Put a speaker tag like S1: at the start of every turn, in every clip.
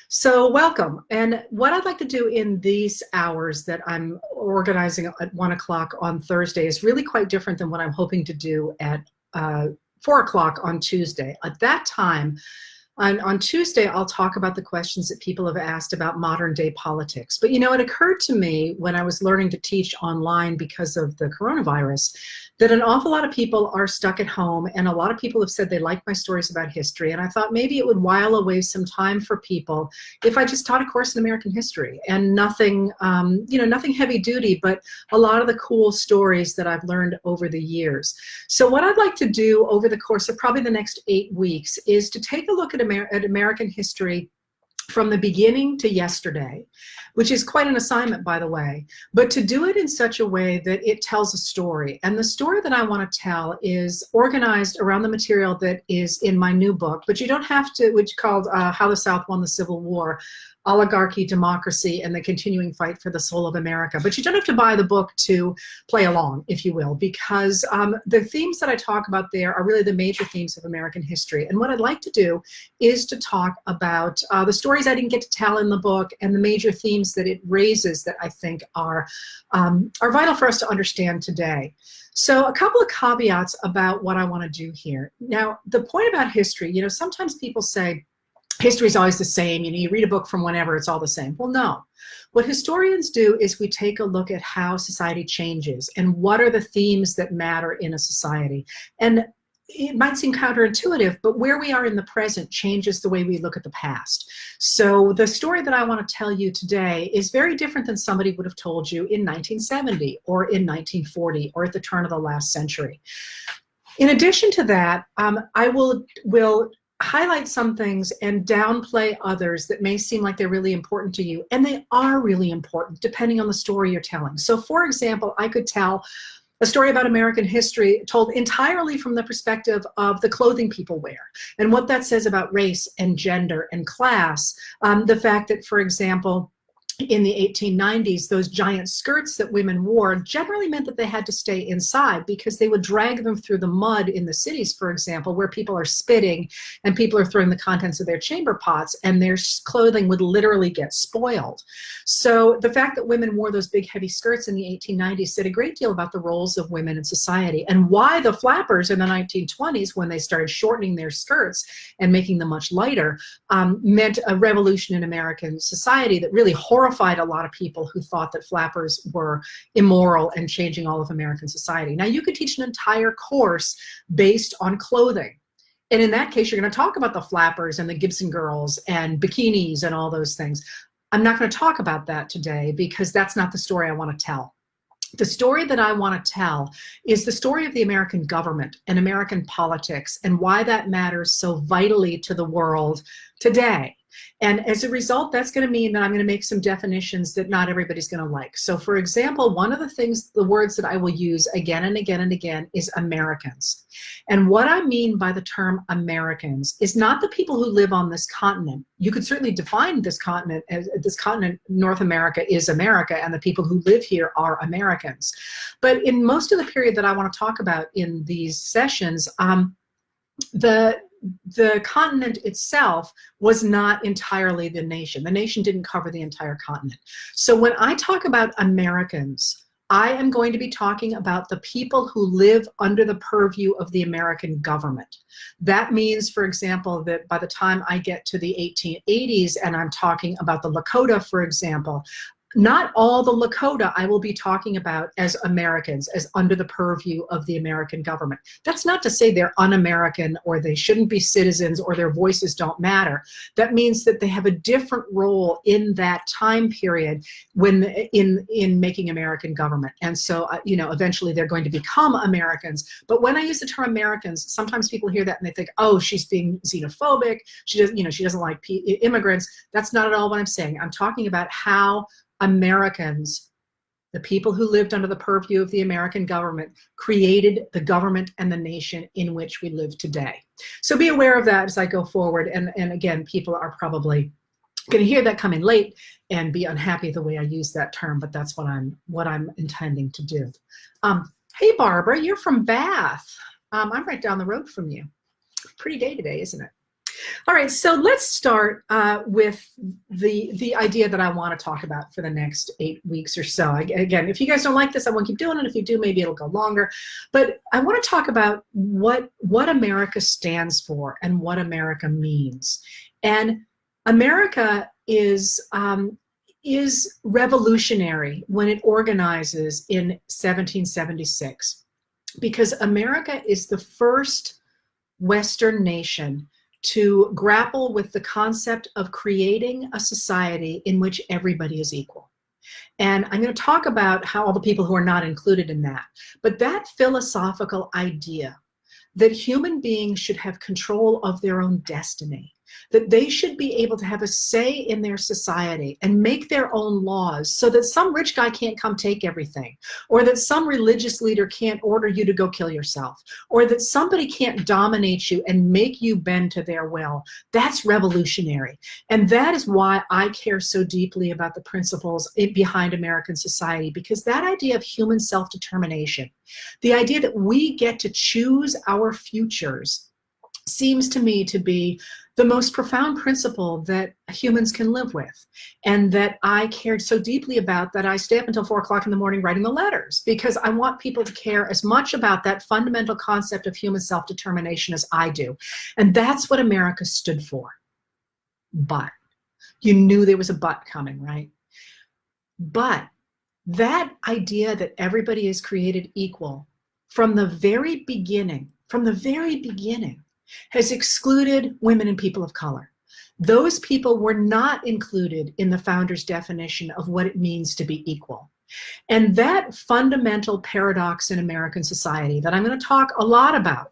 S1: So welcome. And what I'd like to do in these hours that I'm organizing at 1 o'clock on Thursday is really quite different than what I'm hoping to do at 4 o'clock on Tuesday. At that time, on Tuesday, I'll talk about the questions that people have asked about modern day politics. But it occurred to me when I was learning to teach online because of the coronavirus that an awful lot of people are stuck at home, and a lot of people have said they like my stories about history. And I thought maybe it would while away some time for people if I just taught a course in American history and nothing, nothing heavy duty, but a lot of the cool stories that I've learned over the years. So what I'd like to do over the course of probably the next 8 weeks is to take a look at American history from the beginning to yesterday, which is quite an assignment, by the way, but to do it in such a way that it tells a story. And the story that I want to tell is organized around the material that is in my new book, but you don't have to, which is called How the South Won the Civil War, Oligarchy, Democracy, and the Continuing Fight for the Soul of America. But you don't have to buy the book to play along, if you will, because the themes that I talk about there are really the major themes of American history. And what I'd like to do is to talk about the stories I didn't get to tell in the book and the major themes that it raises that I think are vital for us to understand today. So a couple of caveats about what I want to do here. Now, the point about history, sometimes people say, history is always the same. You read a book from whenever, it's all the same. Well, no. What historians do is we take a look at how society changes and what are the themes that matter in a society. And it might seem counterintuitive, but where we are in the present changes the way we look at the past. So the story that I want to tell you today is very different than somebody would have told you in 1970 or in 1940 or at the turn of the last century. In addition to that, I will highlight some things and downplay others that may seem like they're really important to you, and they are really important depending on the story you're telling. So for example, I could tell a story about American history told entirely from the perspective of the clothing people wear and what that says about race and gender and class. The fact that, for example, in the 1890s, those giant skirts that women wore generally meant that they had to stay inside because they would drag them through the mud in the cities, for example, where people are spitting and people are throwing the contents of their chamber pots, and their clothing would literally get spoiled. So the fact that women wore those big heavy skirts in the 1890s said a great deal about the roles of women in society, and why the flappers in the 1920s, when they started shortening their skirts and making them much lighter, meant a revolution in American society that really horrified a lot of people who thought that flappers were immoral and changing all of American society. Now, you could teach an entire course based on clothing. And in that case, you're going to talk about the flappers and the Gibson girls and bikinis and all those things. I'm not going to talk about that today because that's not the story I want to tell. The story that I want to tell is the story of the American government and American politics and why that matters so vitally to the world today. And as a result, that's going to mean that I'm going to make some definitions that not everybody's going to like. So for example, one of the words that I will use again and again and again is Americans. And what I mean by the term Americans is not the people who live on this continent. You could certainly define this continent as North America is America, and the people who live here are Americans. But in most of the period that I want to talk about in these sessions, the continent itself was not entirely the nation. The nation didn't cover the entire continent. So when I talk about Americans, I am going to be talking about the people who live under the purview of the American government. That means, for example, that by the time I get to the 1880s and I'm talking about the Lakota, for example, not all the Lakota I will be talking about as Americans, as under the purview of the American government. That's not to say they're un-American or they shouldn't be citizens or their voices don't matter. That means that they have a different role in that time period when in making American government. And so, eventually they're going to become Americans. But when I use the term Americans, sometimes people hear that and they think, oh, she's being xenophobic. She doesn't like immigrants. That's not at all what I'm saying. I'm talking about how Americans, the people who lived under the purview of the American government, created the government and the nation in which we live today. So be aware of that as I go forward. And again, people are probably going to hear that come in late and be unhappy the way I use that term, but that's what I'm intending to do. Hey, Barbara, you're from Bath. I'm right down the road from you. Pretty day today, isn't it? All right, so let's start with the idea that I want to talk about for the next 8 weeks or so. Again, if you guys don't like this, I won't keep doing it. If you do, maybe it'll go longer. But I want to talk about what America stands for and what America means. And America is revolutionary when it organizes in 1776, because America is the first Western nation to grapple with the concept of creating a society in which everybody is equal. And I'm going to talk about how all the people who are not included in that. But that philosophical idea that human beings should have control of their own destiny, that they should be able to have a say in their society and make their own laws, so that some rich guy can't come take everything, or that some religious leader can't order you to go kill yourself, or that somebody can't dominate you and make you bend to their will. That's revolutionary. And that is why I care so deeply about the principles behind American society, because that idea of human self-determination, the idea that we get to choose our futures, seems to me to be the most profound principle that humans can live with, and that I cared so deeply about that I stay up until 4 o'clock in the morning writing the letters, because I want people to care as much about that fundamental concept of human self-determination as I do. And that's what America stood for. But you knew there was a but coming, right? But that idea that everybody is created equal from the very beginning, has excluded women and people of color. Those people were not included in the founders' definition of what it means to be equal. And that fundamental paradox in American society that I'm going to talk a lot about.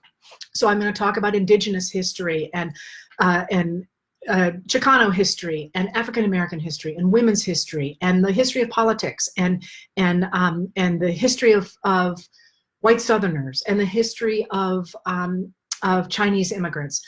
S1: So I'm going to talk about indigenous history and Chicano history and African American history and women's history and the history of politics and the history of white Southerners and the history of Chinese immigrants.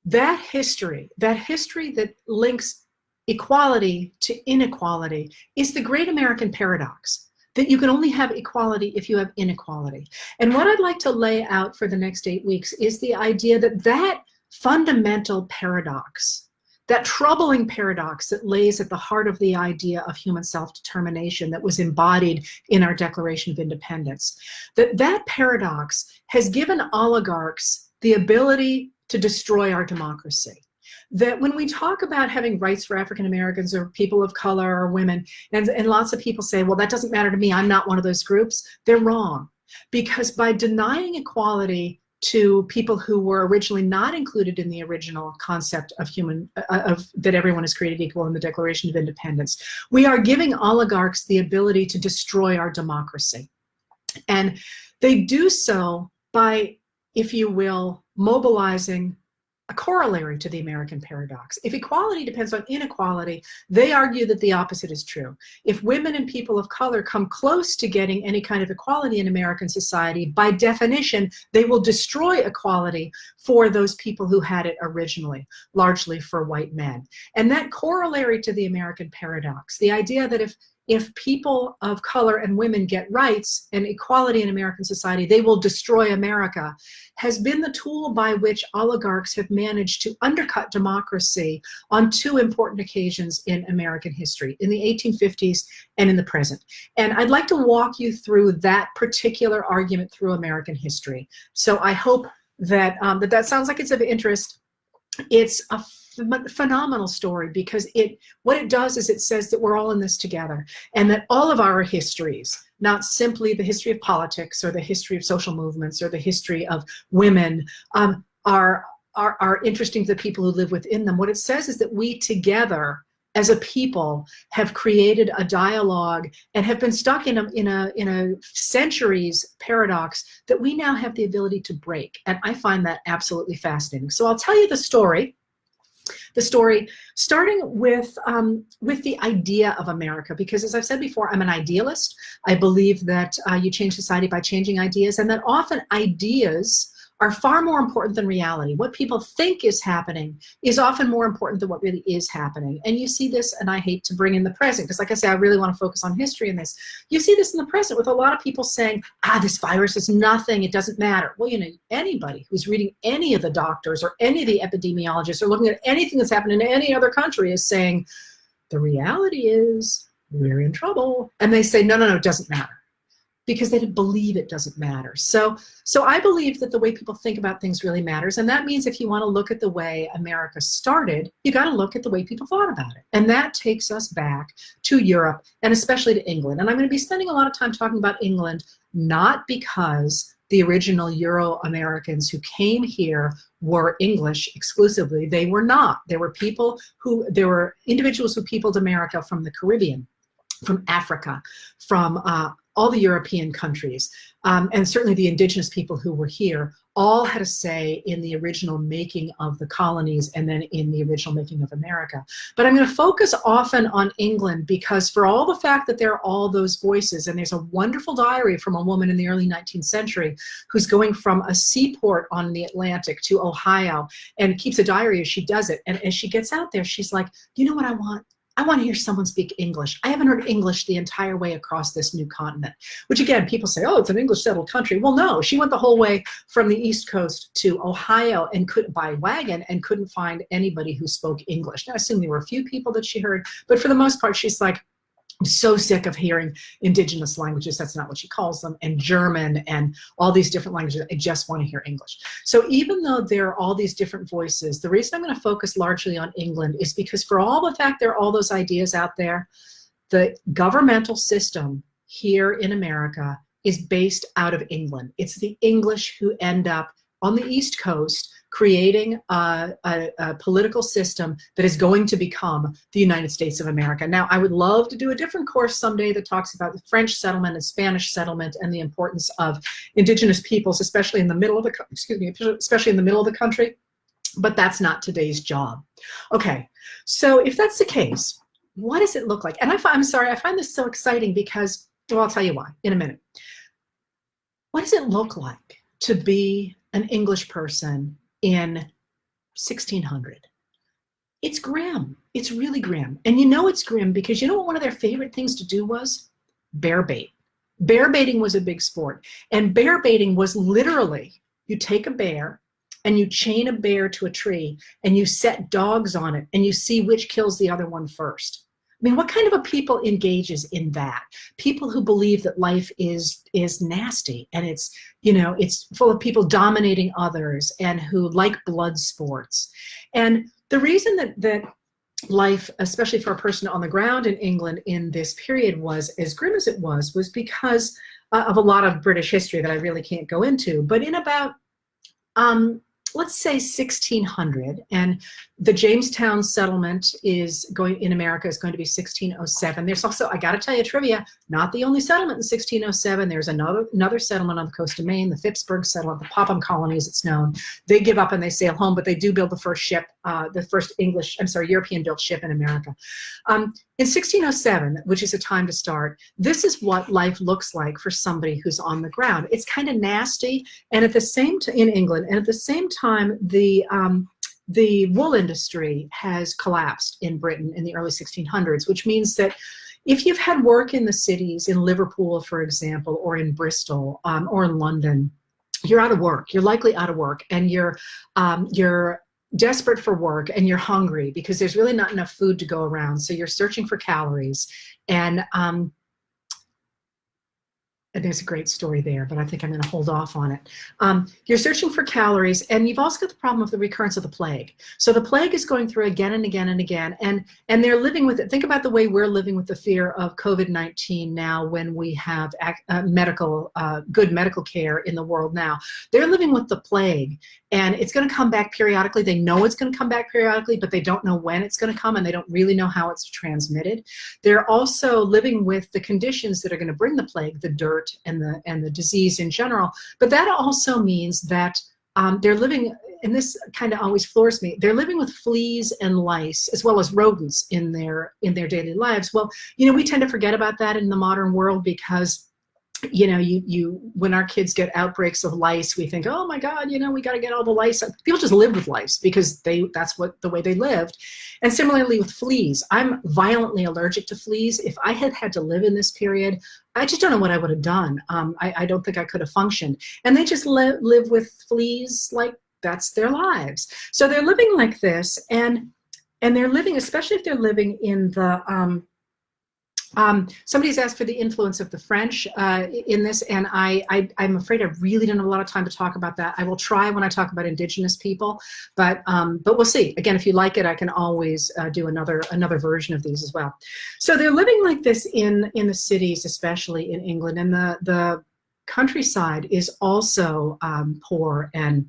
S1: That history that links equality to inequality is the great American paradox, that you can only have equality if you have inequality. And what I'd like to lay out for the next 8 weeks is the idea that that fundamental paradox, that troubling paradox that lays at the heart of the idea of human self-determination that was embodied in our Declaration of Independence, that paradox has given oligarchs the ability to destroy our democracy. That when we talk about having rights for African Americans or people of color or women, and lots of people say, well, that doesn't matter to me, I'm not one of those groups, they're wrong. Because by denying equality to people who were originally not included in the original concept of that everyone is created equal in the Declaration of Independence, we are giving oligarchs the ability to destroy our democracy. And they do so by, if you will, mobilizing a corollary to the American paradox. If equality depends on inequality, they argue that the opposite is true. If women and people of color come close to getting any kind of equality in American society, by definition, they will destroy equality for those people who had it originally, largely for white men. And that corollary to the American paradox, the idea that if people of color and women get rights and equality in American society, they will destroy America, has been the tool by which oligarchs have managed to undercut democracy on 2 important occasions in American history, in the 1850s and in the present. And I'd like to walk you through that particular argument through American history. So I hope that that sounds like it's of interest. It's a phenomenal story, because what it does is it says that we're all in this together, and that all of our histories, not simply the history of politics or the history of social movements or the history of women, are interesting to the people who live within them. What it says is that we together as a people have created a dialogue and have been stuck in a centuries paradox that we now have the ability to break. And I find that absolutely fascinating. So I'll tell you the story starting with the idea of America, because as I've said before, I'm an idealist. I believe that you change society by changing ideas, and that often ideas are far more important than reality. What people think is happening is often more important than what really is happening. And you see this, and I hate to bring in the present, because like I say, I really want to focus on history in this. You see this in the present with a lot of people saying, this virus is nothing, it doesn't matter. Well, anybody who's reading any of the doctors or any of the epidemiologists or looking at anything that's happened in any other country is saying, the reality is we're in trouble. And they say, no, it doesn't matter, because they believe it doesn't matter. So I believe that the way people think about things really matters. And that means if you want to look at the way America started, you got to look at the way people thought about it. And that takes us back to Europe, and especially to England. And I'm going to be spending a lot of time talking about England, not because the original Euro-Americans who came here were English exclusively. They were not. There were individuals who peopled America from the Caribbean, from Africa, from all the European countries, and certainly the indigenous people who were here, all had a say in the original making of the colonies and then in the original making of America. But I'm going to focus often on England because for all the fact that there are all those voices, and there's a wonderful diary from a woman in the early 19th century who's going from a seaport on the Atlantic to Ohio and keeps a diary as she does it. And as she gets out there, she's like, you know what I want? I want to hear someone speak English. I haven't heard English the entire way across this new continent, which again, people say, oh, it's an English settled country. Well, no, she went the whole way from the East Coast to Ohio and by wagon and couldn't find anybody who spoke English. Now, I assume there were a few people that she heard, but for the most part, she's like, I'm so sick of hearing indigenous languages, that's not what she calls them, and German and all these different languages. I just want to hear English. So even though there are all these different voices, the reason I'm going to focus largely on England is because for all the fact there are all those ideas out there, the governmental system here in America is based out of England. It's the English who end up on the East Coast creating a political system that is going to become the United States of America. Now, I would love to do a different course someday that talks about the French settlement and Spanish settlement and the importance of indigenous peoples, especially in the middle of the country, but that's not today's job. Okay, so if that's the case, what does it look like? And I'm sorry, I find this so exciting because, well, I'll tell you why in a minute. What does it look like to be an English person in 1600? It's grim. It's really grim. And you know it's grim because you know what one of their favorite things to do was? Bear bait. Bear baiting was a big sport. And bear baiting was literally, you take a bear and you chain a bear to a tree and you set dogs on it and you see which kills the other one first. I mean, what kind of a people engages in that? People who believe that life is nasty and it's, it's full of people dominating others and who like blood sports. And the reason that life, especially for a person on the ground in England in this period, was as grim as it was because of a lot of British history that I really can't go into. But in about let's say 1600, and the Jamestown settlement in America is going to be 1607. There's also, I got to tell you trivia, not the only settlement in 1607. There's another settlement on the coast of Maine, the Phippsburg settlement, the Popham colony as it's known. They give up and they sail home, but they do build the first ship, the first European-built ship in America. In 1607, which is a time to start, this is what life looks like for somebody who's on the ground. It's kind of nasty, and at the same time in England, and at the same time, the wool industry has collapsed in Britain in the early 1600s, which means that if you've had work in the cities, in Liverpool, for example, or in Bristol, or in London, you're out of work. You're likely out of work, and you're desperate for work, and you're hungry because there's really not enough food to go around. So you're searching for calories, and there's a great story there, but I think I'm going to hold off on it. You're searching for calories, and you've also got the problem of the recurrence of the plague. So the plague is going through again and again and again, and they're living with it. Think about the way we're living with the fear of COVID-19 now when we have good medical care in the world now. They're living with the plague, and it's going to come back periodically. They know it's going to come back periodically, but they don't know when it's going to come, and they don't really know how it's transmitted. They're also living with the conditions that are going to bring the plague, the dirt, and the disease in general. But that also means that they're living, and this kind of always floors me, they're living with fleas and lice as well as rodents in their daily lives. Well, we tend to forget about that in the modern world because you know, when our kids get outbreaks of lice, we think, oh my God, you know, we got to get all the lice. People just lived with lice because that's the way they lived. And similarly with fleas, I'm violently allergic to fleas. If I had to live in this period, I just don't know what I would have done. I don't think I could have functioned. And they just live with fleas like that's their lives. So they're living like this, and they're living, especially if they're living in the somebody's asked for the influence of the French in this, and I'm afraid I really don't have a lot of time to talk about that. I will try when I talk about indigenous people, but we'll see. Again, if you like it, I can always do another version of these as well. So they're living like this in the cities, especially in England, and the countryside is also poor and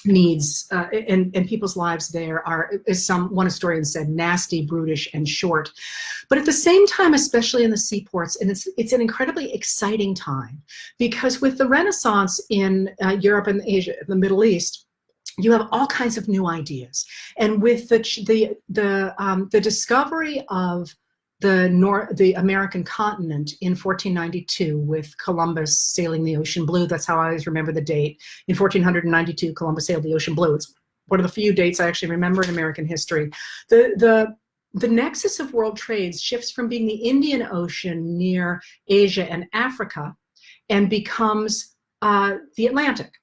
S1: needs and people's lives there are, as one historian said, nasty, brutish, and short. But at the same time, especially in the seaports, and it's an incredibly exciting time, because with the Renaissance in Europe and Asia, the Middle East, you have all kinds of new ideas, and with the discovery of the American continent in 1492 with Columbus sailing the ocean blue. That's how I always remember the date. In 1492, Columbus sailed the ocean blue. It's one of the few dates I actually remember in American history. The nexus of world trade shifts from being the Indian Ocean near Asia and Africa and becomes the Atlantic.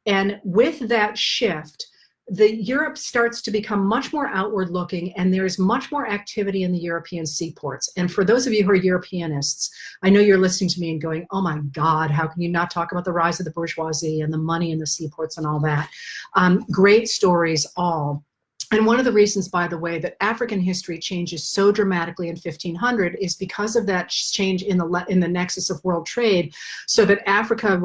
S1: And with that shift, Europe starts to become much more outward looking, and there is much more activity in the European seaports. And for those of you who are Europeanists, I know you're listening to me and going, oh my God, how can you not talk about the rise of the bourgeoisie and the money in the seaports and all that? Great stories all. And one of the reasons, by the way, that African history changes so dramatically in 1500 is because of that change in the nexus of world trade, so that Africa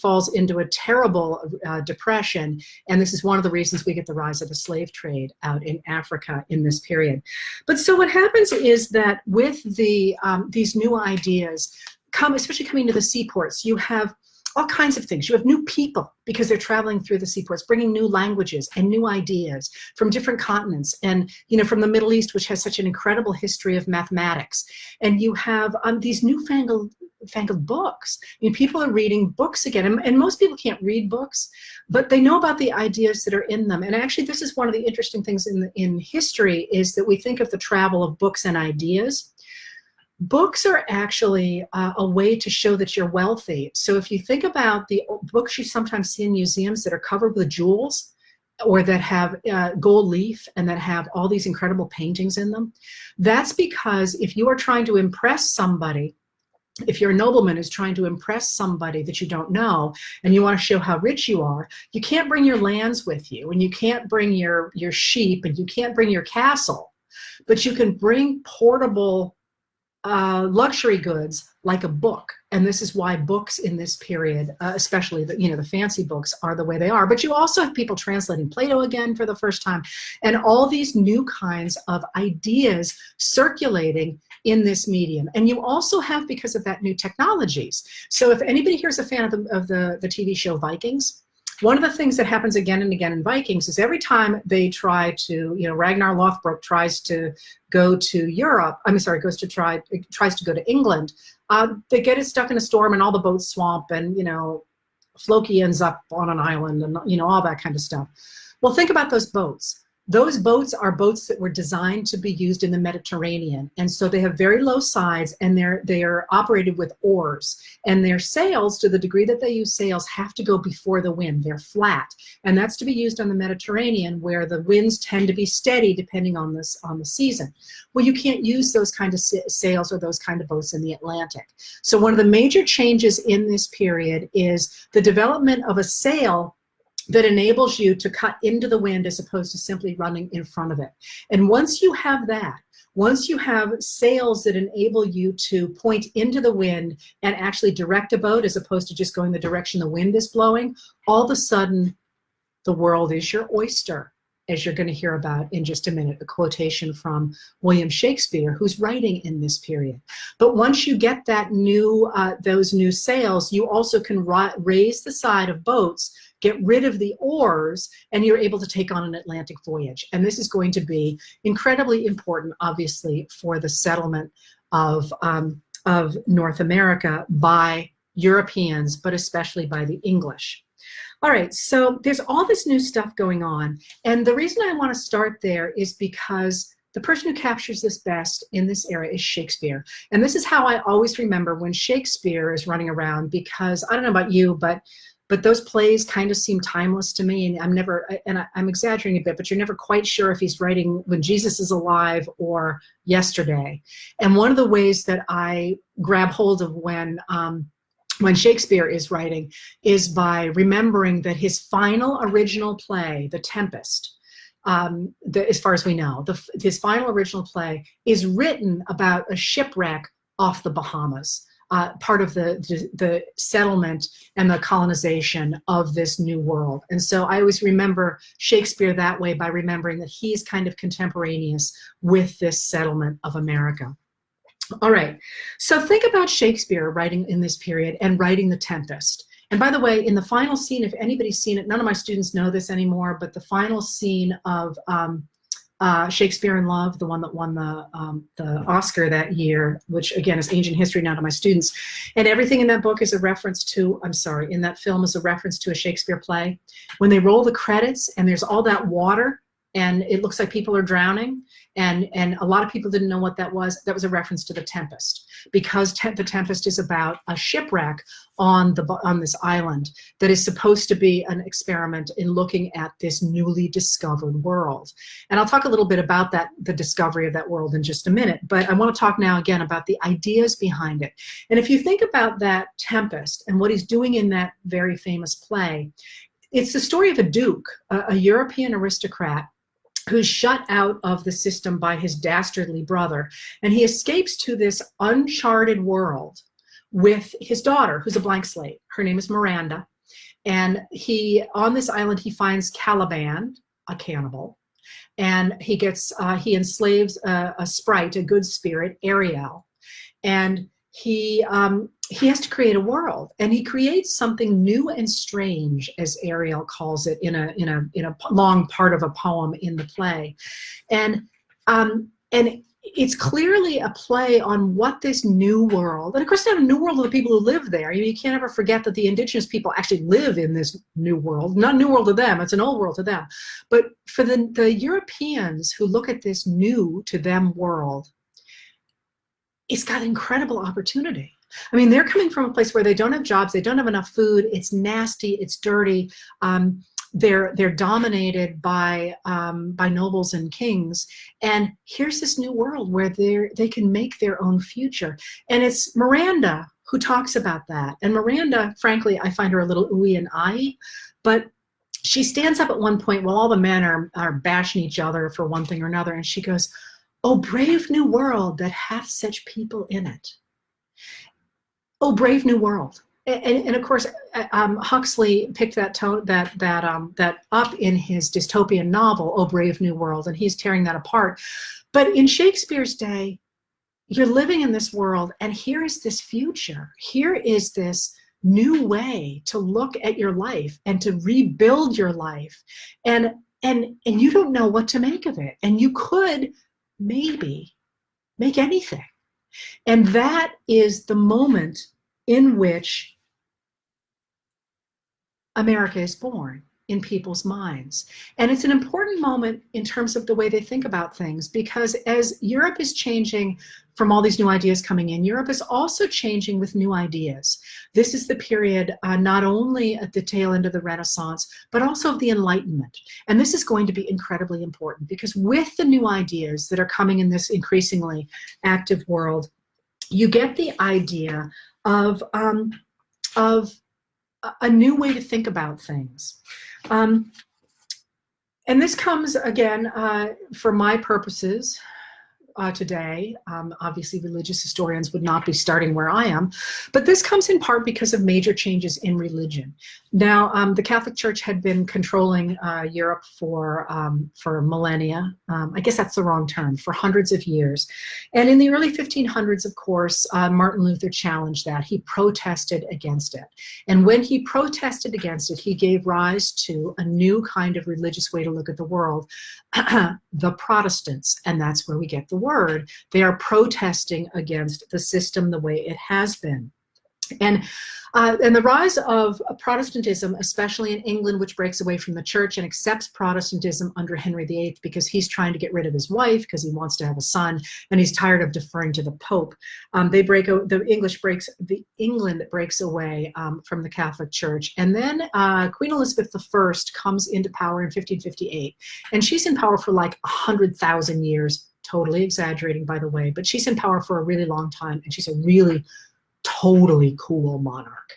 S1: falls into a terrible depression. And this is one of the reasons we get the rise of the slave trade out in Africa in this period. But so what happens is that with these new ideas, especially coming to the seaports, you have all kinds of things. You have new people because they're traveling through the seaports, bringing new languages and new ideas from different continents, and from the Middle East, which has such an incredible history of mathematics. And you have these newfangled books. People are reading books again, and most people can't read books, but they know about the ideas that are in them. And actually, this is one of the interesting things in history, is that we think of the travel of books and ideas. Books are actually a way to show that you're wealthy. So if you think about the books you sometimes see in museums that are covered with jewels, or that have gold leaf, and that have all these incredible paintings in them, that's because if you are trying to impress somebody, if you're a nobleman who's trying to impress somebody that you don't know, and you want to show how rich you are, you can't bring your lands with you, and you can't bring your sheep, and you can't bring your castle, but you can bring portable luxury goods like a book. And this is why books in this period, especially the fancy books, are the way they are. But you also have people translating Plato again for the first time, and all these new kinds of ideas circulating in this medium. And you also have, because of that, new technologies. So if anybody here is a fan of the TV show Vikings, one of the things that happens again and again in Vikings is every time they try to, Ragnar Lothbrok tries to go to Europe, tries to go to England, they get it stuck in a storm and all the boats swamp, and, Floki ends up on an island, and, all that kind of stuff. Well, think about those boats. Those boats are boats that were designed to be used in the Mediterranean, and so they have very low sides, and they are operated with oars, and their sails, to the degree that they use sails, have to go before the wind. They're flat, and that's to be used on the Mediterranean, where the winds tend to be steady depending on the season. Well, you can't use those kind of sails or those kind of boats in the Atlantic. So one of the major changes in this period is the development of a sail that enables you to cut into the wind as opposed to simply running in front of it. And once you have that, once you have sails that enable you to point into the wind and actually direct a boat as opposed to just going the direction the wind is blowing, all of a sudden the world is your oyster, as you're going to hear about in just a minute, a quotation from William Shakespeare, who's writing in this period. But once you get that those new sails, you also can raise the side of boats, get rid of the oars, and you're able to take on an Atlantic voyage. And this is going to be incredibly important, obviously, for the settlement of North America by Europeans, but especially by the English. All right, so there's all this new stuff going on. And the reason I want to start there is because the person who captures this best in this era is Shakespeare. And this is how I always remember when Shakespeare is running around, because I don't know about you, but those plays kind of seem timeless to me. And I'm exaggerating a bit, but you're never quite sure if he's writing when Jesus is alive or yesterday. And one of the ways that I grab hold of when Shakespeare is writing is by remembering that his final original play, The Tempest, as far as we know, his final original play is written about a shipwreck off the Bahamas, part of the settlement and the colonization of this new world. And so I always remember Shakespeare that way, by remembering that he's kind of contemporaneous with this settlement of America. All right, so think about Shakespeare writing in this period and writing The Tempest. And by the way, in the final scene, if anybody's seen it, none of my students know this anymore, but the final scene of Shakespeare in Love, the one that won the Oscar that year, which again is ancient history now to my students, and everything in that book is a reference to, in that film is a reference to a Shakespeare play. When they roll the credits and there's all that water and it looks like people are drowning, and a lot of people didn't know what that was a reference to The Tempest, because The Tempest is about a shipwreck on this island that is supposed to be an experiment in looking at this newly discovered world. And I'll talk a little bit about that, the discovery of that world, in just a minute, but I want to talk now again about the ideas behind it. And if you think about that Tempest and what he's doing in that very famous play, it's the story of a duke, a European aristocrat, who's shut out of the system by his dastardly brother, and he escapes to this uncharted world with his daughter, who's a blank slate. Her name is Miranda, and on this island he finds Caliban, a cannibal, and he enslaves a sprite, a good spirit, Ariel, and he has to create a world, and he creates something new and strange, as Ariel calls it in a long part of a poem in the play, and it's clearly a play on what this new world, and of course it's not a new world of the people who live there. You can't ever forget that the indigenous people actually live in this new world. Not a new world to them, it's an old world to them. But for the Europeans who look at this new to them world, it's got incredible opportunity. I mean, they're coming from a place where they don't have jobs, they don't have enough food, it's nasty, it's dirty. They're dominated by nobles and kings, and here's this new world where they can make their own future. And it's Miranda who talks about that. And Miranda, frankly, I find her a little ooey and aye, but she stands up at one point while all the men are bashing each other for one thing or another, and she goes, "Oh, brave new world that hath such people in it." Oh, brave new world. And of course, Huxley picked that up in his dystopian novel, Oh, Brave New World, and he's tearing that apart. But in Shakespeare's day, you're living in this world, and here is this future. Here is this new way to look at your life and to rebuild your life. And you don't know what to make of it. And you could maybe make anything. And that is the moment in which America is born in people's minds. And it's an important moment in terms of the way they think about things, because as Europe is changing from all these new ideas coming in, Europe is also changing with new ideas. This is the period not only at the tail end of the Renaissance, but also of the Enlightenment. And this is going to be incredibly important, because with the new ideas that are coming in this increasingly active world, you get the idea of a new way to think about things. And this comes, again, for my purposes today. Obviously, religious historians would not be starting where I am, but this comes in part because of major changes in religion. Now, the Catholic Church had been controlling Europe for millennia. I guess that's the wrong term, for hundreds of years. And in the early 1500s, of course, Martin Luther challenged that. He protested against it. And when he protested against it, he gave rise to a new kind of religious way to look at the world, the Protestants. And that's where we get the word. They are protesting against the system the way it has been. And the rise of Protestantism, especially in England, which breaks away from the church and accepts Protestantism under Henry VIII because he's trying to get rid of his wife because he wants to have a son and he's tired of deferring to the Pope. England breaks away from the Catholic Church, and then Queen Elizabeth I comes into power in 1558, and she's in power for like 100,000 years. Totally exaggerating, by the way, but she's in power for a really long time, and she's a really totally cool monarch.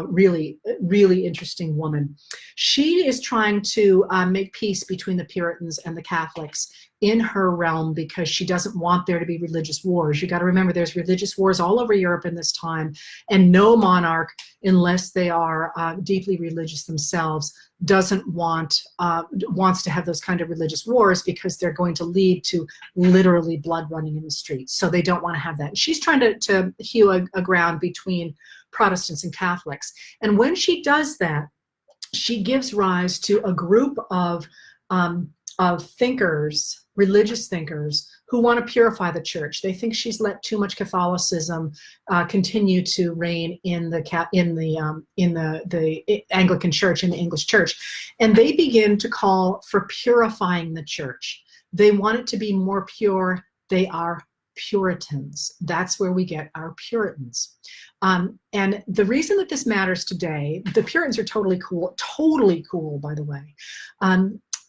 S1: Really, really interesting woman. She is trying to make peace between the Puritans and the Catholics in her realm because she doesn't want there to be religious wars. You got to remember there's religious wars all over Europe in this time, and no monarch, unless they are deeply religious themselves, wants to have those kind of religious wars because they're going to lead to literally blood running in the streets. So they don't want to have that. And she's trying to hew a ground between Protestants and Catholics. And when she does that, she gives rise to a group of thinkers, religious thinkers, who want to purify the church. They think she's let too much Catholicism continue to reign in the Anglican Church, in the English Church, and they begin to call for purifying the church. They want it to be more pure. They are Puritans. That's where we get our Puritans. And the reason that this matters today, the Puritans are totally cool, by the way.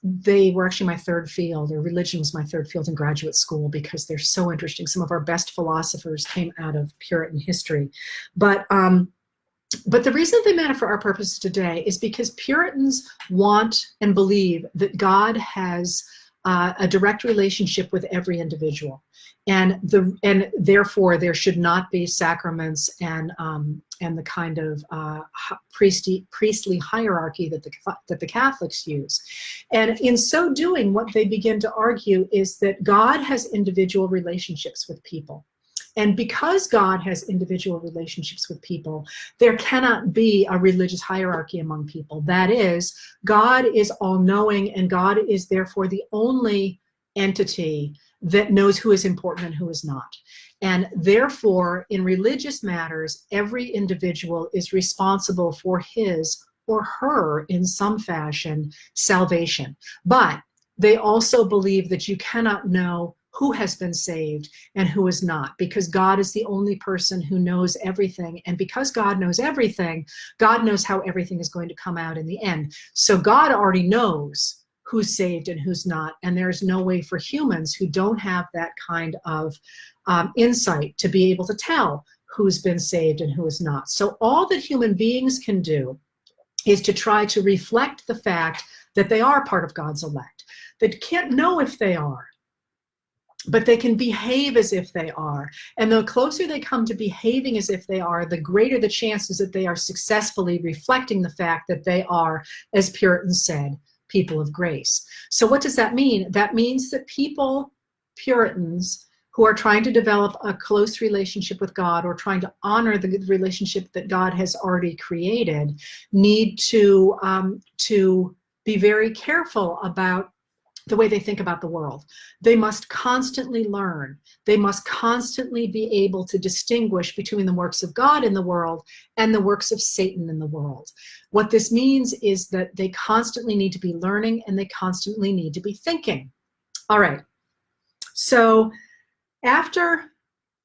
S1: They were actually my third field, or religion was my third field in graduate school because they're so interesting. Some of our best philosophers came out of Puritan history. But the reason they matter for our purposes today is because Puritans want and believe that God has a direct relationship with every individual, and therefore there should not be sacraments and the kind of priestly hierarchy that the Catholics use. And in so doing, what they begin to argue is that God has individual relationships with people. And because God has individual relationships with people, there cannot be a religious hierarchy among people. That is, God is all-knowing, and God is therefore the only entity that knows who is important and who is not. And therefore, in religious matters, every individual is responsible for his or her, in some fashion, salvation. But they also believe that you cannot know who has been saved and who is not, because God is the only person who knows everything. And because God knows everything, God knows how everything is going to come out in the end. So God already knows who's saved and who's not. And there's no way for humans who don't have that kind of insight to be able to tell who's been saved and who is not. So all that human beings can do is to try to reflect the fact that they are part of God's elect. They can't know if they are, but they can behave as if they are. And the closer they come to behaving as if they are, the greater the chances that they are successfully reflecting the fact that they are, as Puritans said, people of grace. So what does that mean? That means that people, Puritans, who are trying to develop a close relationship with God or trying to honor the relationship that God has already created, need to be very careful about the way they think about the world. They must constantly learn. They must constantly be able to distinguish between the works of God in the world and the works of Satan in the world. What this means is that they constantly need to be learning, and they constantly need to be thinking. All right. So after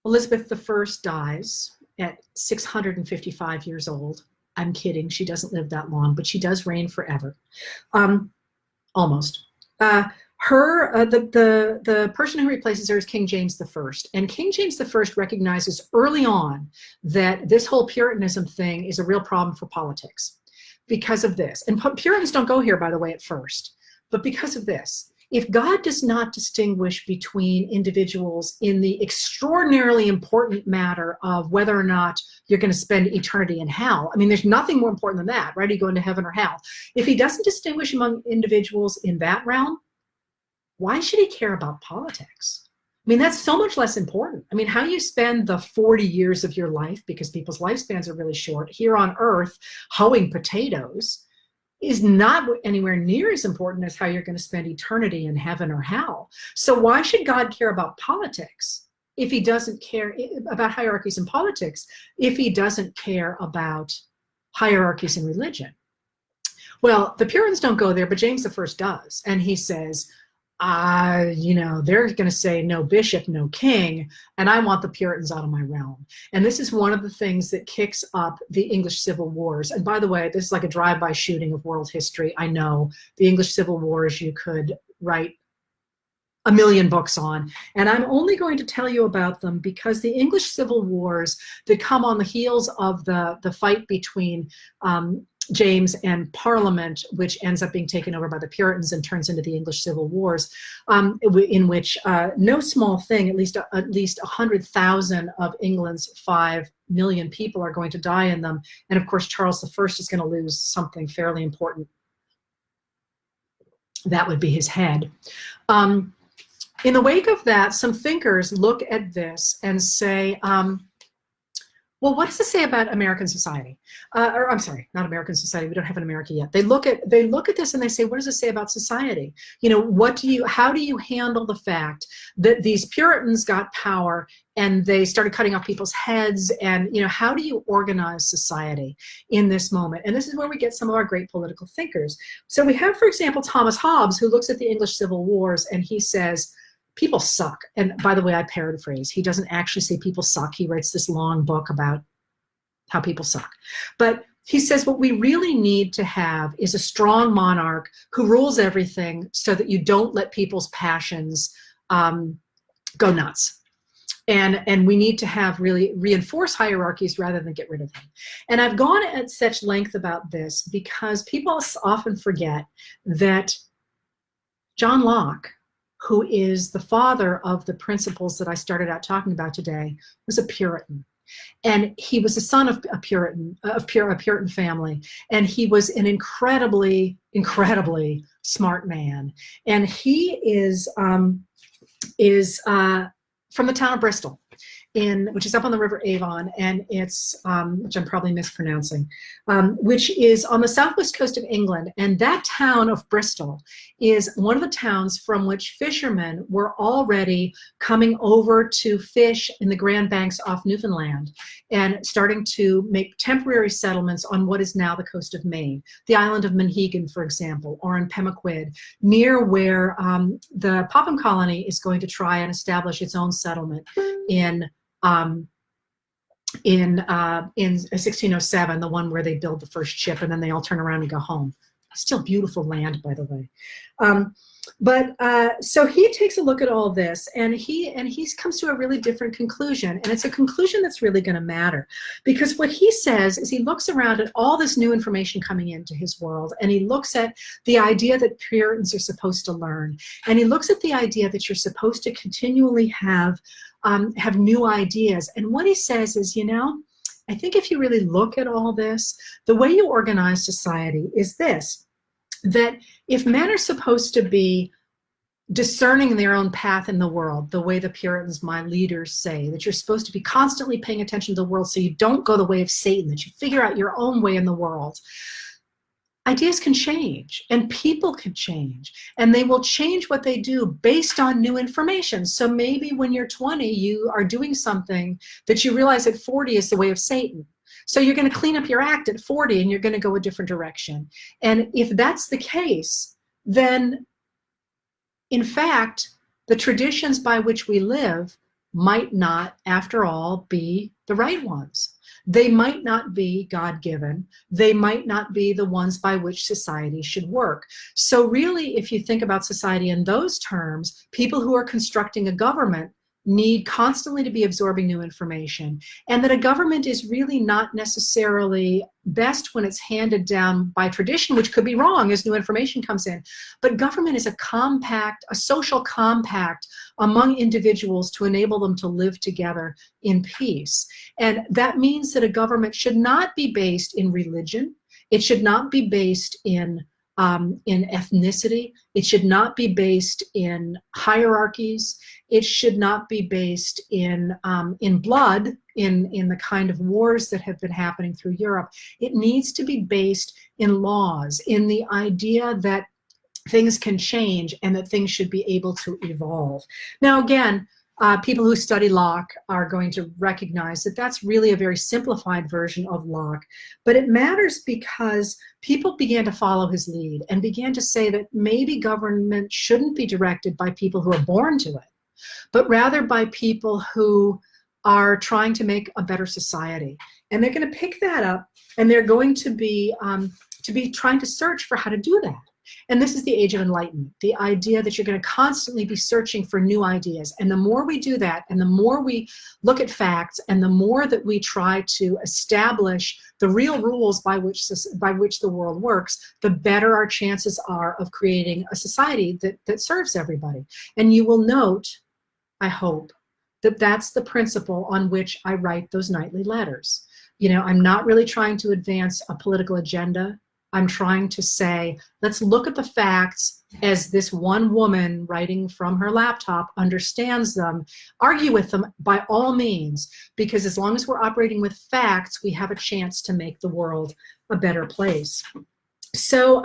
S1: Elizabeth I dies at 655 years old, I'm kidding, she doesn't live that long, but she does reign forever. Almost. The person who replaces her is King James I. And King James I recognizes early on that this whole Puritanism thing is a real problem for politics because of this. And Puritans don't go here, by the way, at first, but because of this. If God does not distinguish between individuals in the extraordinarily important matter of whether or not you're going to spend eternity in hell, I mean, there's nothing more important than that, right? Are you going to heaven or hell? If he doesn't distinguish among individuals in that realm, why should he care about politics? I mean, that's so much less important. I mean, how you spend the 40 years of your life, because people's lifespans are really short, here on earth, hoeing potatoes, is not anywhere near as important as how you're going to spend eternity in heaven or hell. So why should God care about politics? if he doesn't care about hierarchies in politics, if he doesn't care about hierarchies in religion? Well, the Puritans don't go there, but James I does. And he says, they're going to say no bishop, no king, and I want the Puritans out of my realm. And this is one of the things that kicks up the English Civil Wars. And by the way, this is like a drive-by shooting of world history. I know the English Civil Wars you could write a million books on, and I'm only going to tell you about them because the English Civil Wars that come on the heels of the fight between James and Parliament, which ends up being taken over by the Puritans and turns into the English Civil Wars, in which no small thing, at least 100,000 of England's 5 million people are going to die in them. And of course, Charles I is going to lose something fairly important. That would be his head. In the wake of that, some thinkers look at this and say, well, what does it say about American society? Or I'm sorry, not American society. We don't have an America yet. They look at this and they say, what does it say about society? How do you handle the fact that these Puritans got power and they started cutting off people's heads? And how do you organize society in this moment? And this is where we get some of our great political thinkers. So we have, for example, Thomas Hobbes, who looks at the English Civil Wars and he says, people suck. And by the way, I paraphrase. He doesn't actually say people suck. He writes this long book about how people suck. But he says what we really need to have is a strong monarch who rules everything so that you don't let people's passions go nuts. And we need to have really reinforce hierarchies rather than get rid of them. And I've gone at such length about this because people often forget that John Locke, who is the father of the principles that I started out talking about today, was a Puritan. And he was the son of a Puritan family. And he was an incredibly, incredibly smart man. And he is from the town of Bristol, which is up on the River Avon, and it's, which I'm probably mispronouncing, which is on the southwest coast of England. And that town of Bristol is one of the towns from which fishermen were already coming over to fish in the Grand Banks off Newfoundland and starting to make temporary settlements on what is now the coast of Maine, the island of Monhegan, for example, or in Pemaquid, near where the Popham colony is going to try and establish its own settlement in 1607, the one where they build the first ship and then they all turn around and go home. Still beautiful land, by the way. So he takes a look at all this and he comes to a really different conclusion, and it's a conclusion that's really going to matter, because what he says is he looks around at all this new information coming into his world, and he looks at the idea that Puritans are supposed to learn, and he looks at the idea that you're supposed to continually have new ideas. And what he says is, I think if you really look at all this, the way you organize society is this, that if men are supposed to be discerning their own path in the world, the way the Puritans, my leaders, say, that you're supposed to be constantly paying attention to the world so you don't go the way of Satan, that you figure out your own way in the world, ideas can change and people can change, and they will change what they do based on new information. So maybe when you're 20, you are doing something that you realize at 40 is the way of Satan. So you're going to clean up your act at 40 and you're going to go a different direction. And if that's the case, then in fact, the traditions by which we live might not, after all, be the right ones. They might not be God-given. They might not be the ones by which society should work. So really, if you think about society in those terms, people who are constructing a government need constantly to be absorbing new information, and that a government is really not necessarily best when it's handed down by tradition, which could be wrong as new information comes in. But government is a social compact among individuals to enable them to live together in peace. And that means that a government should not be based in religion. It should not be based in ethnicity. It should not be based in hierarchies. It should not be based in blood, in the kind of wars that have been happening through Europe. It needs to be based in laws, in the idea that things can change and that things should be able to evolve. Now, again, People who study Locke are going to recognize that that's really a very simplified version of Locke. But it matters because people began to follow his lead and began to say that maybe government shouldn't be directed by people who are born to it, but rather by people who are trying to make a better society. And they're going to pick that up, and they're going to be trying to search for how to do that. And this is the Age of Enlightenment, the idea that you're going to constantly be searching for new ideas. And the more we do that, and the more we look at facts, and the more that we try to establish the real rules by which the world works, the better our chances are of creating a society that serves everybody. And you will note, I hope, that that's the principle on which I write those nightly letters. You know, I'm not really trying to advance a political agenda. I'm trying to say, let's look at the facts as this one woman writing from her laptop understands them. Argue with them by all means, because as long as we're operating with facts, we have a chance to make the world a better place. So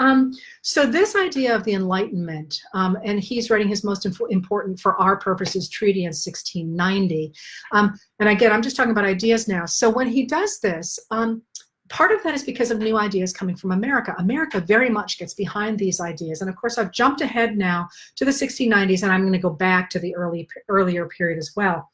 S1: this idea of the Enlightenment, and he's writing his most important for our purposes treaty in 1690. And again, I'm just talking about ideas now. So when he does this, part of that is because of new ideas coming from America. America very much gets behind these ideas. And of course, I've jumped ahead now to the 1690s, and I'm going to go back to the earlier period as well.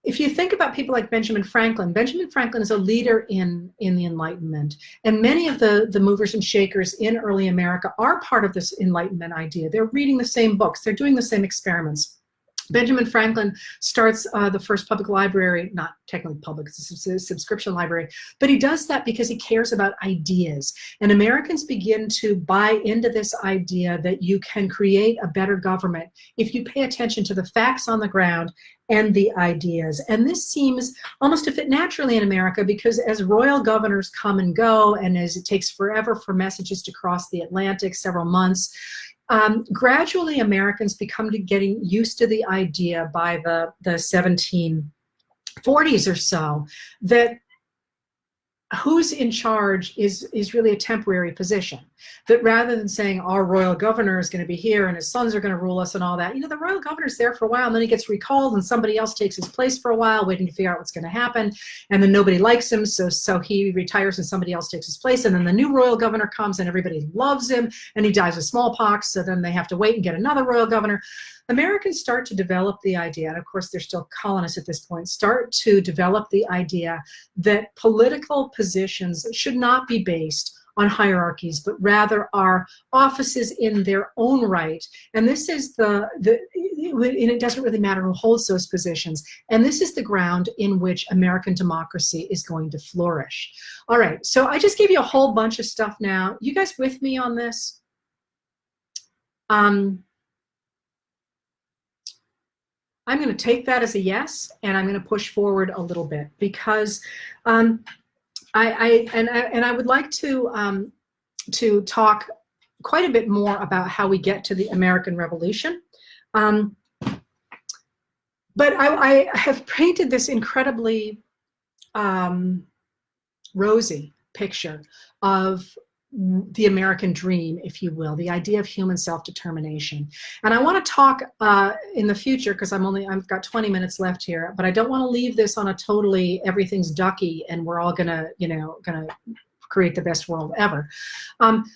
S1: If you think about people like Benjamin Franklin is a leader in the Enlightenment. And many of the movers and shakers in early America are part of this Enlightenment idea. They're reading the same books. They're doing the same experiments. Benjamin Franklin starts the first public library, not technically public, it's a subscription library, but he does that because he cares about ideas. And Americans begin to buy into this idea that you can create a better government if you pay attention to the facts on the ground and the ideas. And this seems almost to fit naturally in America, because as royal governors come and go, and as it takes forever for messages to cross the Atlantic, several months, gradually Americans become getting used to the idea by the 1740s or so that who's in charge is really a temporary position. That rather than saying our royal governor is going to be here and his sons are going to rule us and all that, you know, the royal governor's there for a while and then he gets recalled and somebody else takes his place for a while waiting to figure out what's going to happen, and then nobody likes him, so he retires and somebody else takes his place, and then the new royal governor comes and everybody loves him and he dies of smallpox, so then they have to wait and get another royal governor. Americans start to develop the idea, and of course they're still colonists at this point, start to develop the idea that political positions should not be based on hierarchies, but rather are offices in their own right. And this is and it doesn't really matter who holds those positions. And this is the ground in which American democracy is going to flourish. All right, so I just gave you a whole bunch of stuff now. You guys with me on this? I'm going to take that as a yes, and I'm going to push forward a little bit, because I would like to talk quite a bit more about how we get to the American Revolution. But I have painted this incredibly rosy picture of the American dream, if you will, the idea of human self-determination. And I want to talk in the future, because I've got 20 minutes left here, but I don't want to leave this on a totally everything's ducky and we're all gonna create the best world ever. And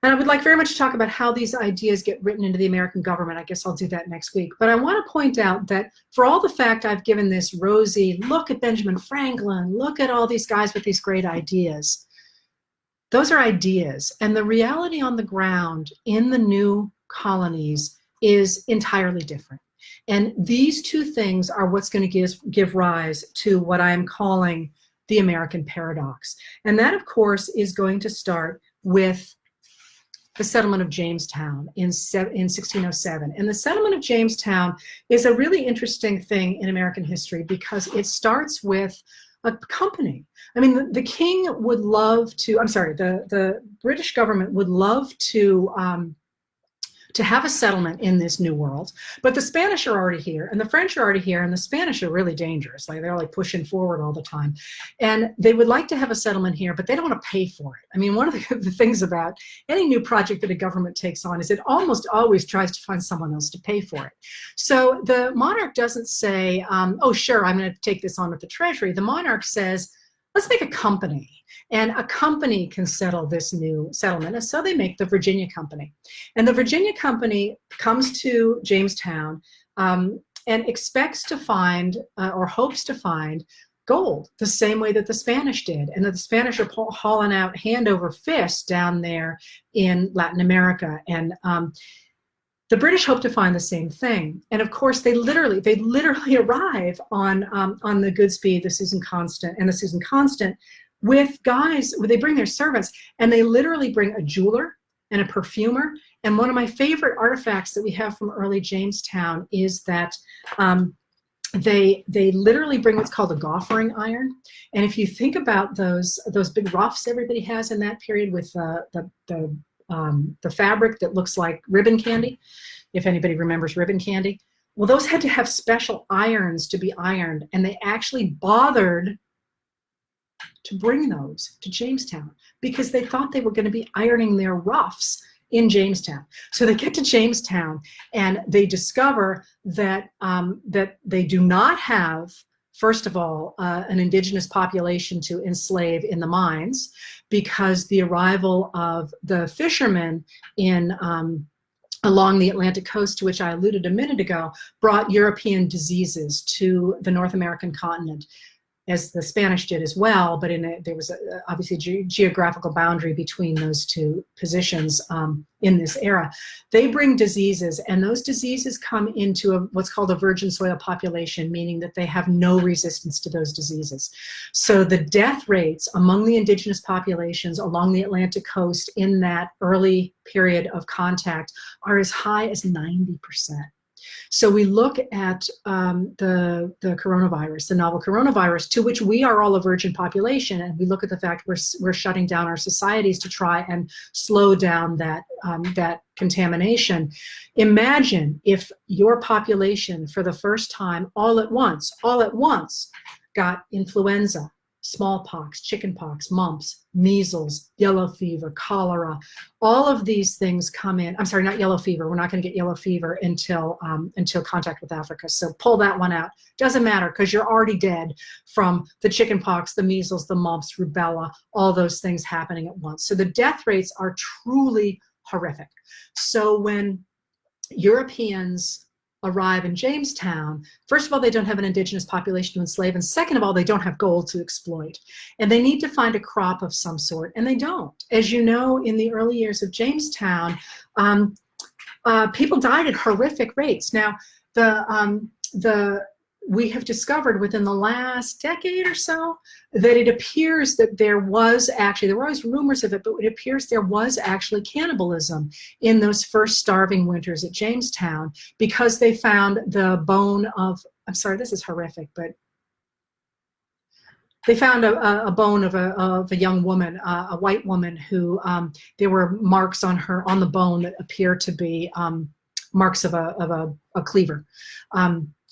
S1: I would like very much to talk about how these ideas get written into the American government. I guess I'll do that next week. But I want to point out that for all the fact I've given this rosy, look at Benjamin Franklin, look at all these guys with these great ideas, those are ideas, and the reality on the ground in the new colonies is entirely different. And these two things are what's going to give rise to what I'm calling the American paradox. And that, of course, is going to start with the settlement of Jamestown in 1607. And the settlement of Jamestown is a really interesting thing in American history, because it starts with a company. I mean, the king would love to, I'm sorry, the British government would love to to have a settlement in this new world. But the Spanish are already here, and the French are already here, and the Spanish are really dangerous. Like, they're like pushing forward all the time. And they would like to have a settlement here, but they don't want to pay for it. I mean, one of the things about any new project that a government takes on is it almost always tries to find someone else to pay for it. So the monarch doesn't say, oh, sure, I'm going to take this on with the Treasury. The monarch says, let's make a company, and a company can settle this new settlement. And so they make the Virginia Company. And the Virginia Company comes to Jamestown and expects to find, or hopes to find, gold, the same way that the Spanish did, and that the Spanish are hauling out hand over fist down there in Latin America. And the British hope to find the same thing. And of course, they literally arrive on the Goodspeed, the Susan Constant, and the Susan Constant with guys. They bring their servants, and they literally bring a jeweler and a perfumer. And one of my favorite artifacts that we have from early Jamestown is that they literally bring what's called a goffering iron. And if you think about those big ruffs everybody has in that period with the fabric that looks like ribbon candy, if anybody remembers ribbon candy. Well, those had to have special irons to be ironed, and they actually bothered to bring those to Jamestown because they thought they were going to be ironing their ruffs in Jamestown. So they get to Jamestown, and they discover that that they do not have, first of all, an indigenous population to enslave in the mines, because the arrival of the fishermen in along the Atlantic coast, to which I alluded a minute ago, brought European diseases to the North American continent, as the Spanish did as well, but there was obviously a geographical boundary between those two positions in this era. They bring diseases, and those diseases come into what's called a virgin soil population, meaning that they have no resistance to those diseases. So the death rates among the indigenous populations along the Atlantic coast in that early period of contact are as high as 90%. So we look at the coronavirus, the novel coronavirus, to which we are all a virgin population, and we look at the fact we're shutting down our societies to try and slow down that contamination. Imagine if your population, for the first time, all at once, got influenza, smallpox, chickenpox, mumps, measles, yellow fever, cholera. All of these things come in. I'm sorry, not yellow fever. We're not going to get yellow fever until contact with Africa. So pull that one out. Doesn't matter, because you're already dead from the chickenpox, the measles, the mumps, rubella, all those things happening at once. So the death rates are truly horrific. So when Europeans arrive in Jamestown, first of all, they don't have an indigenous population to enslave, and second of all, they don't have gold to exploit. And they need to find a crop of some sort, and they don't. As you know, in the early years of Jamestown, people died at horrific rates. Now, we have discovered within the last decade or so that it appears that there were always rumors of it, but it appears there was actually cannibalism in those first starving winters at Jamestown, because they found the bone of, I'm sorry, this is horrific, but they found a bone of a young woman, a white woman, who there were marks on the bone that appear to be marks of a cleaver.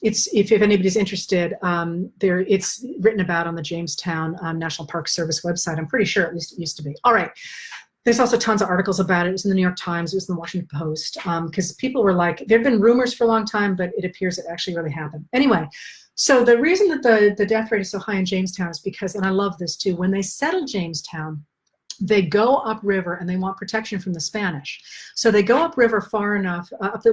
S1: If anybody's interested, it's written about on the Jamestown National Park Service website. I'm pretty sure, at least it used to be. All right. There's also tons of articles about it. It was in the New York Times. It was in the Washington Post, because people were like, there have been rumors for a long time, but it appears it actually really happened. Anyway, so the reason that the death rate is so high in Jamestown is because, and I love this too, when they settled Jamestown, they go upriver and they want protection from the Spanish. So they go upriver far enough, up the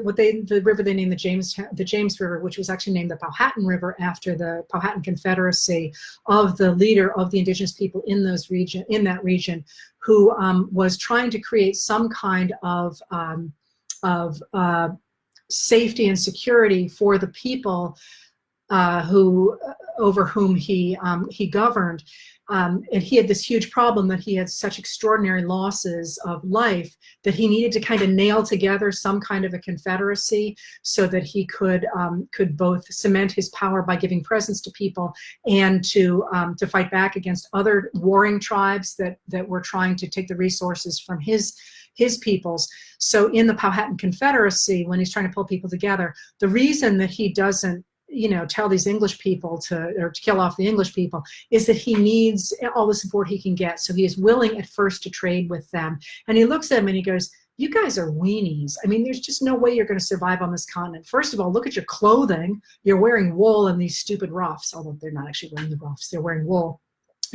S1: river they named the James River, which was actually named the Powhatan River after the Powhatan Confederacy of the leader of the indigenous people in that region, who was trying to create some kind of safety and security for the people over whom he governed. And he had this huge problem that he had such extraordinary losses of life that he needed to kind of nail together some kind of a confederacy so that he could both cement his power by giving presents to people and to fight back against other warring tribes that were trying to take the resources from his his peoples. So in the Powhatan Confederacy, when he's trying to pull people together, the reason that he doesn't, you know, tell these English people to kill off the English people is that he needs all the support he can get. So he is willing at first to trade with them. And he looks at them and he goes, you guys are weenies. I mean, there's just no way you're going to survive on this continent. First of all, look at your clothing. You're wearing wool and these stupid ruffs, although they're not actually wearing the ruffs. They're wearing wool.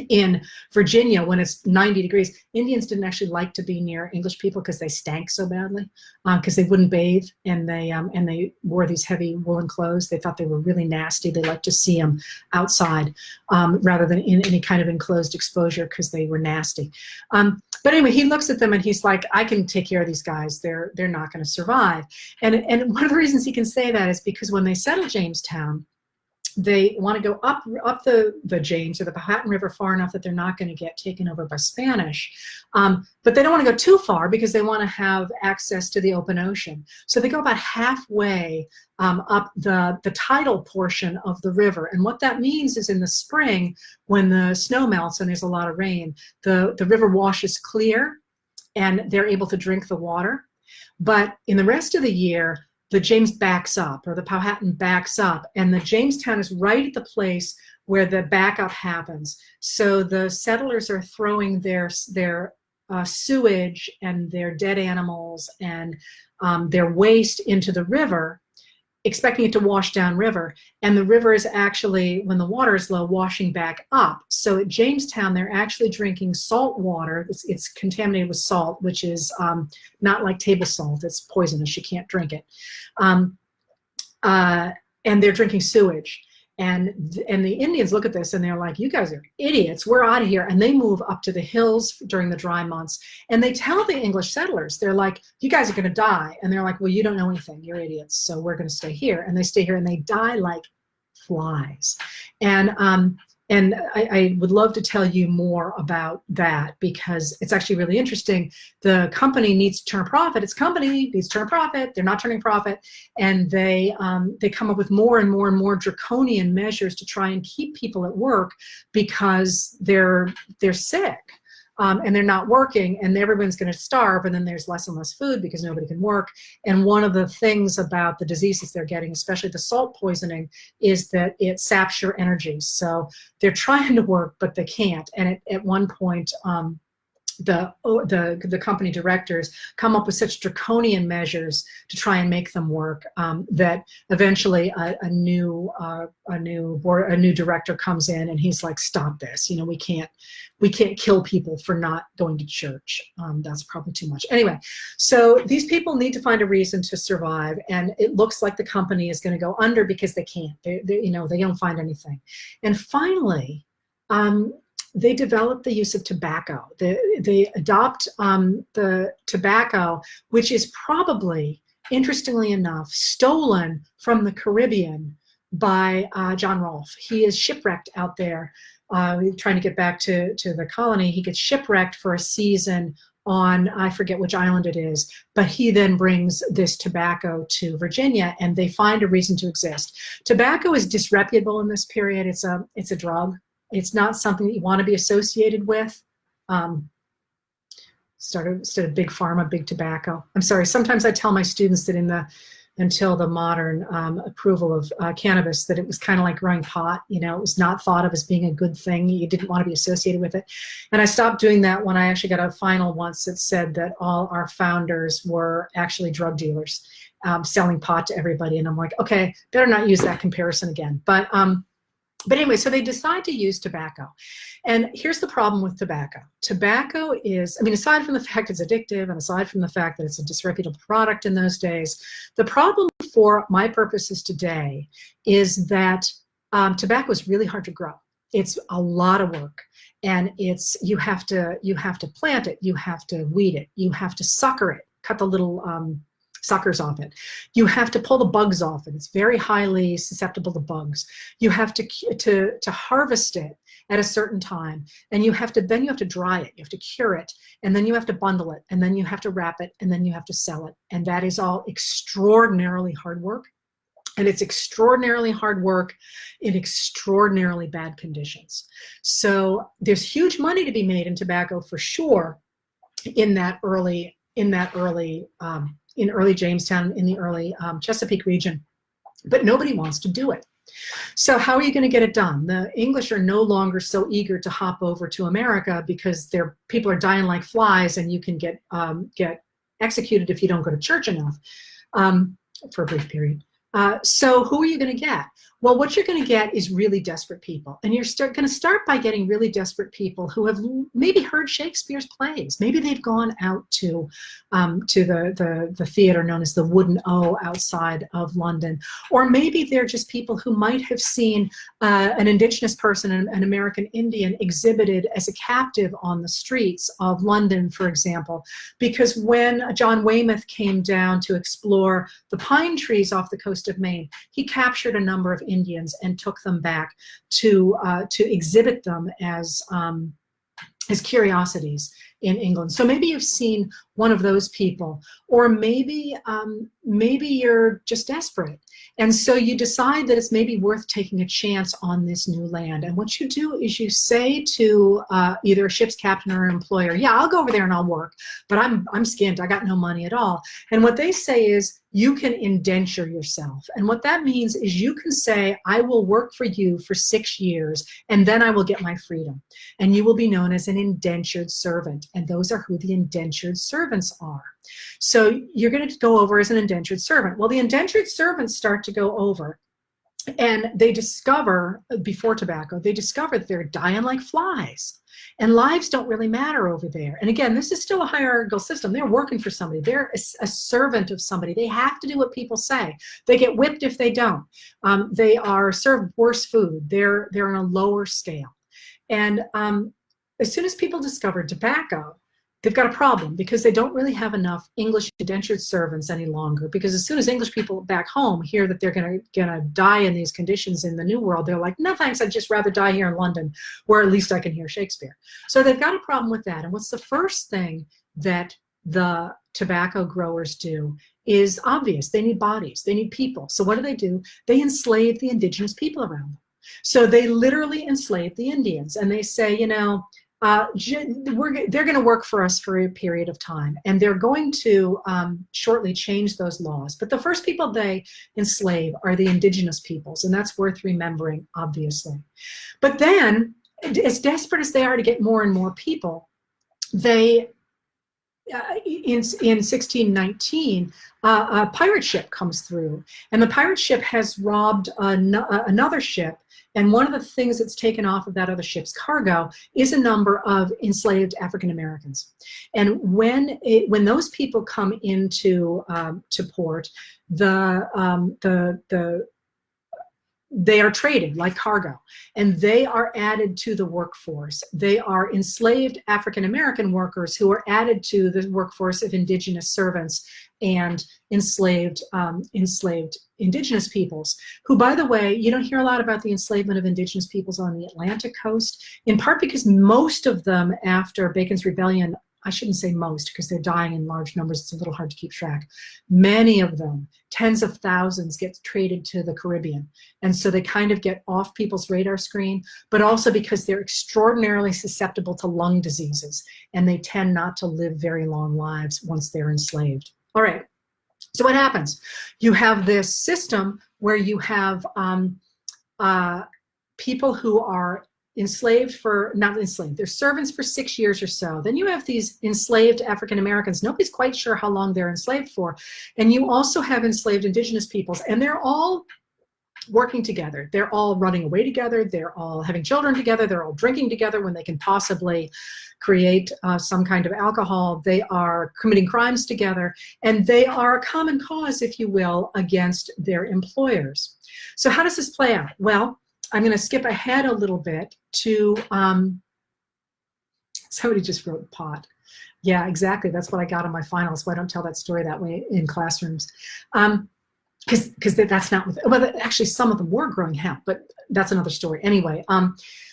S1: In Virginia, when it's 90 degrees, Indians didn't actually like to be near English people because they stank so badly, because they wouldn't bathe, and they wore these heavy woolen clothes. They thought they were really nasty. They liked to see them outside rather than in any kind of enclosed exposure because they were nasty. But anyway, he looks at them and he's like, I can take care of these guys. They're not going to survive. And one of the reasons he can say that is because when they settle Jamestown, they want to go up the James or the Powhatan River far enough that they're not going to get taken over by Spanish. But they don't want to go too far because they want to have access to the open ocean. So they go about halfway up the tidal portion of the river. And what that means is in the spring, when the snow melts and there's a lot of rain, the river washes clear and they're able to drink the water. But in the rest of the year, the James backs up, or the Powhatan backs up, and the Jamestown is right at the place where the backup happens. So the settlers are throwing their sewage and their dead animals and their waste into the river, expecting it to wash downriver. And the river is actually, when the water is low, washing back up. So at Jamestown, they're actually drinking salt water. It's contaminated with salt, which is not like table salt. It's poisonous. You can't drink it. And they're drinking sewage. And the Indians look at this and they're like, you guys are idiots. We're out of here. And they move up to the hills during the dry months. And they tell the English settlers, they're like, you guys are going to die. And they're like, well, you don't know anything. You're idiots. So we're going to stay here. And they stay here and they die like flies. And I would love to tell you more about that because it's actually really interesting. The company needs to turn a profit. Its company needs to turn a profit. They're not turning profit. And they come up with more and more and more draconian measures to try and keep people at work because they're sick. And they're not working, and everyone's going to starve, and then there's less and less food because nobody can work. And one of the things about the diseases they're getting, especially the salt poisoning, is that it saps your energy. So they're trying to work, but they can't. And at one point, the company directors come up with such draconian measures to try and make them work that eventually a new director comes in and he's like, stop this, you know, we can't kill people for not going to church. That's probably too much. Anyway, so these people need to find a reason to survive, and it looks like the company is going to go under because they can't. They don't find anything. And finally, they develop the use of tobacco. They adopt the tobacco, which is probably, interestingly enough, stolen from the Caribbean by John Rolfe. He is shipwrecked out there, trying to get back to the colony. He gets shipwrecked for a season on, I forget which island it is, but he then brings this tobacco to Virginia, and they find a reason to exist. Tobacco is disreputable in this period. It's a drug. It's not something that you want to be associated with. Instead of big pharma, big tobacco. I'm sorry, sometimes I tell my students that until the modern approval of cannabis, that it was kind of like growing pot. You know, it was not thought of as being a good thing. You didn't want to be associated with it. And I stopped doing that when I actually got a final once that said that all our founders were actually drug dealers, selling pot to everybody. And I'm like, okay, better not use that comparison again. But anyway, so they decide to use tobacco. And here's the problem with tobacco. Tobacco is, I mean, aside from the fact it's addictive and aside from the fact that it's a disreputable product in those days, the problem for my purposes today is that tobacco is really hard to grow. It's a lot of work, and you have to plant it, you have to weed it, you have to sucker it, cut the little suckers off it. You have to pull the bugs off it. It's very highly susceptible to bugs. You have to harvest it at a certain time, and then you have to dry it, you have to cure it, and then you have to bundle it, and then you have to wrap it, and then you have to sell it. And that is all extraordinarily hard work. And it's extraordinarily hard work in extraordinarily bad conditions. So there's huge money to be made in tobacco for sure in that early in that early, in early Jamestown, in the early Chesapeake region, but nobody wants to do it. So how are you going to get it done? The English are no longer so eager to hop over to America because their people are dying like flies, and you can get executed if you don't go to church enough for a brief period. So who are you going to get? Well, what you're going to get is really desperate people. And you're going to start by getting really desperate people who have maybe heard Shakespeare's plays. Maybe they've gone out to the theater known as the Wooden O outside of London. Or maybe they're just people who might have seen an indigenous person, an American Indian, exhibited as a captive on the streets of London, for example. Because when John Weymouth came down to explore the pine trees off the coast of Maine, he captured a number of Indians and took them back to exhibit them as curiosities in England. So maybe you've seen one of those people, or maybe you're just desperate, and so you decide that it's maybe worth taking a chance on this new land. And what you do is you say to either a ship's captain or an employer, "Yeah, I'll go over there and I'll work, but I'm skint. I got no money at all." And what they say is, you can indenture yourself. And what that means is you can say, "I will work for you for 6 years, and then I will get my freedom." And you will be known as an indentured servant. And those are who the indentured servants are. So you're going to go over as an indentured servant. Well, the indentured servants start to go over, and they discover, before tobacco, they discover that they're dying like flies. And lives don't really matter over there. And again, this is still a hierarchical system. They're working for somebody. They're a servant of somebody. They have to do what people say. They get whipped if they don't. They are served worse food. They're on a lower scale. And as soon as people discover tobacco, they've got a problem, because they don't really have enough English indentured servants any longer. Because as soon as English people back home hear that they're gonna die in these conditions in the New World, they're like, "No thanks, I'd just rather die here in London, where at least I can hear Shakespeare." So they've got a problem with that. And what's the first thing that the tobacco growers do is obvious. They need bodies, they need people. So what do? They enslave the indigenous people around them. So they literally enslave the Indians, and they say, you know, they're going to work for us for a period of time, and they're going to shortly change those laws. But the first people they enslave are the indigenous peoples, and that's worth remembering, obviously. But then, as desperate as they are to get more and more people, they in 1619, a pirate ship comes through, and the pirate ship has robbed another ship. And one of the things that's taken off of that other ship's cargo is a number of enslaved African Americans. And when those people come into to port, they are traded like cargo, and they are added to the workforce. They are enslaved African American workers who are added to the workforce of indigenous servants and enslaved indigenous peoples, who, by the way, you don't hear a lot about the enslavement of indigenous peoples on the Atlantic coast, in part because most of them, after Bacon's Rebellion, I shouldn't say most, because they're dying in large numbers, it's a little hard to keep track. Many of them, tens of thousands, get traded to the Caribbean. And so they kind of get off people's radar screen, but also because they're extraordinarily susceptible to lung diseases, and they tend not to live very long lives once they're enslaved. All right, so what happens? You have this system where you have people who are not enslaved, they're servants for 6 years or so. Then you have these enslaved African Americans. Nobody's quite sure how long they're enslaved for. And you also have enslaved indigenous peoples, and they're all working together. They're all running away together. They're all having children together. They're all drinking together when they can possibly create some kind of alcohol. They are committing crimes together, and they are a common cause, if you will, against their employers. So how does this play out? Well, I'm going to skip ahead a little bit to, somebody just wrote pot. Yeah, exactly. That's what I got on my finals. So I don't tell that story that way in classrooms. Because that's not, well, actually some of them were growing hemp, but that's another story. Anyway,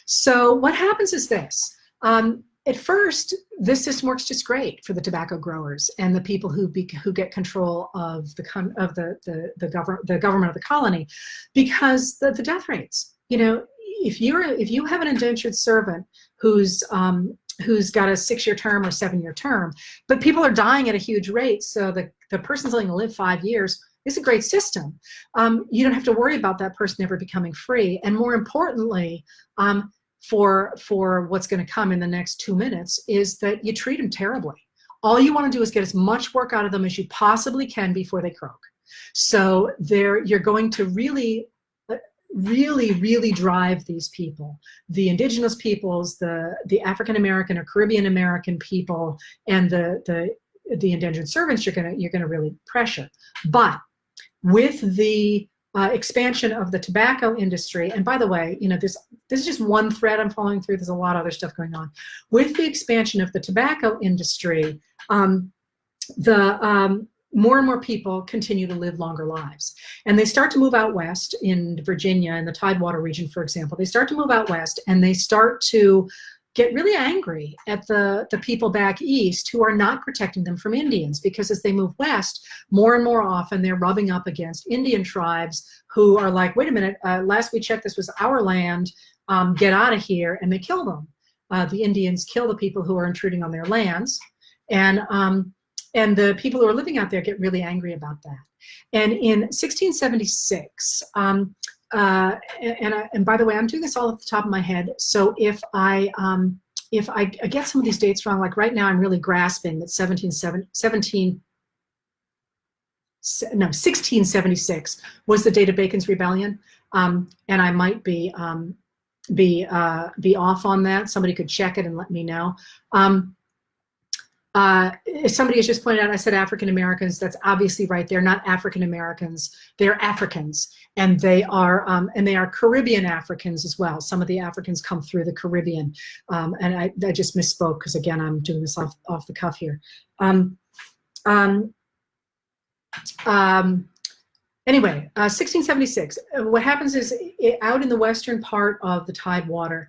S1: so what happens is this. At first, this system works just great for the tobacco growers and the people who get control of the government of the colony, because the death rates. You know, if you have an indentured servant who's who's got a 6-year term or 7-year term, but people are dying at a huge rate. So the person's only going to live 5 years. It's a great system. You don't have to worry about that person ever becoming free. And more importantly, for what's going to come in the next 2 minutes is that you treat them terribly. All you want to do is get as much work out of them as you possibly can before they croak. So you're going to really drive these people, the indigenous peoples, the African American or Caribbean American people, and the indentured servants. You're gonna really pressure. But with the expansion of the tobacco industry, and by the way, this is just one thread I'm following through. There's a lot of other stuff going on. With the expansion of the tobacco industry, more and more people continue to live longer lives. And they start to move out west in Virginia, in the Tidewater region, for example. They start to move out west, and they start to get really angry at the people back east who are not protecting them from Indians, because as they move west, more and more often they're rubbing up against Indian tribes who are like, wait a minute, last we checked, this was our land, get out of here, and they kill them. The Indians kill the people who are intruding on their lands, and the people who are living out there get really angry about that. And in 1676, and by the way, I'm doing this all off the top of my head, so if I get some of these dates wrong, like right now I'm really grasping that 1676 was the date of Bacon's Rebellion, and I might be off on that. Somebody could check it and let me know. Somebody has just pointed out, I said African Americans. That's obviously right. They're not African Americans. They're Africans, and they are Caribbean Africans as well. Some of the Africans come through the Caribbean, and I just misspoke because again I'm doing this off the cuff here. Anyway, 1676. What happens is out in the western part of the Tidewater,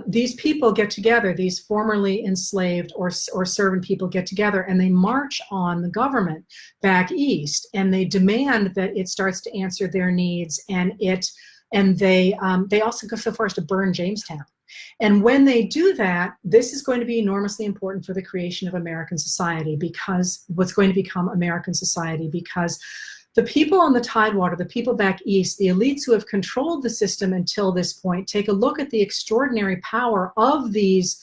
S1: these people get together, these formerly enslaved or servant people get together, and they march on the government back east, and they demand that it starts to answer their needs, and they also go so far as to burn Jamestown. And when they do that, this is going to be enormously important for the creation of American society, because what's going to become American society, because the people on the Tidewater, the people back east, the elites who have controlled the system until this point, take a look at the extraordinary power of these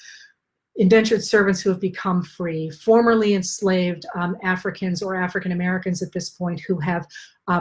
S1: indentured servants who have become free, formerly enslaved Africans or African Americans at this point who have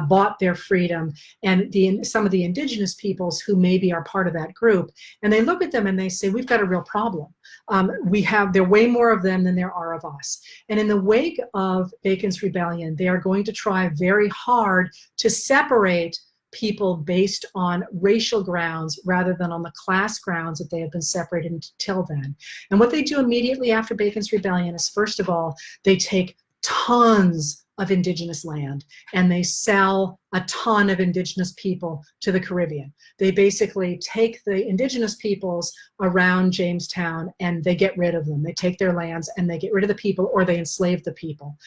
S1: bought their freedom, and some of the indigenous peoples who maybe are part of that group. And they look at them and they say, we've got a real problem. There are way more of them than there are of us. And in the wake of Bacon's Rebellion, they are going to try very hard to separate people based on racial grounds rather than on the class grounds that they have been separated until then. And what they do immediately after Bacon's Rebellion is, first of all, they take tons of indigenous land and they sell a ton of indigenous people to the Caribbean. They basically take the indigenous peoples around Jamestown and they get rid of them. They take their lands and they get rid of the people, or they enslave the people.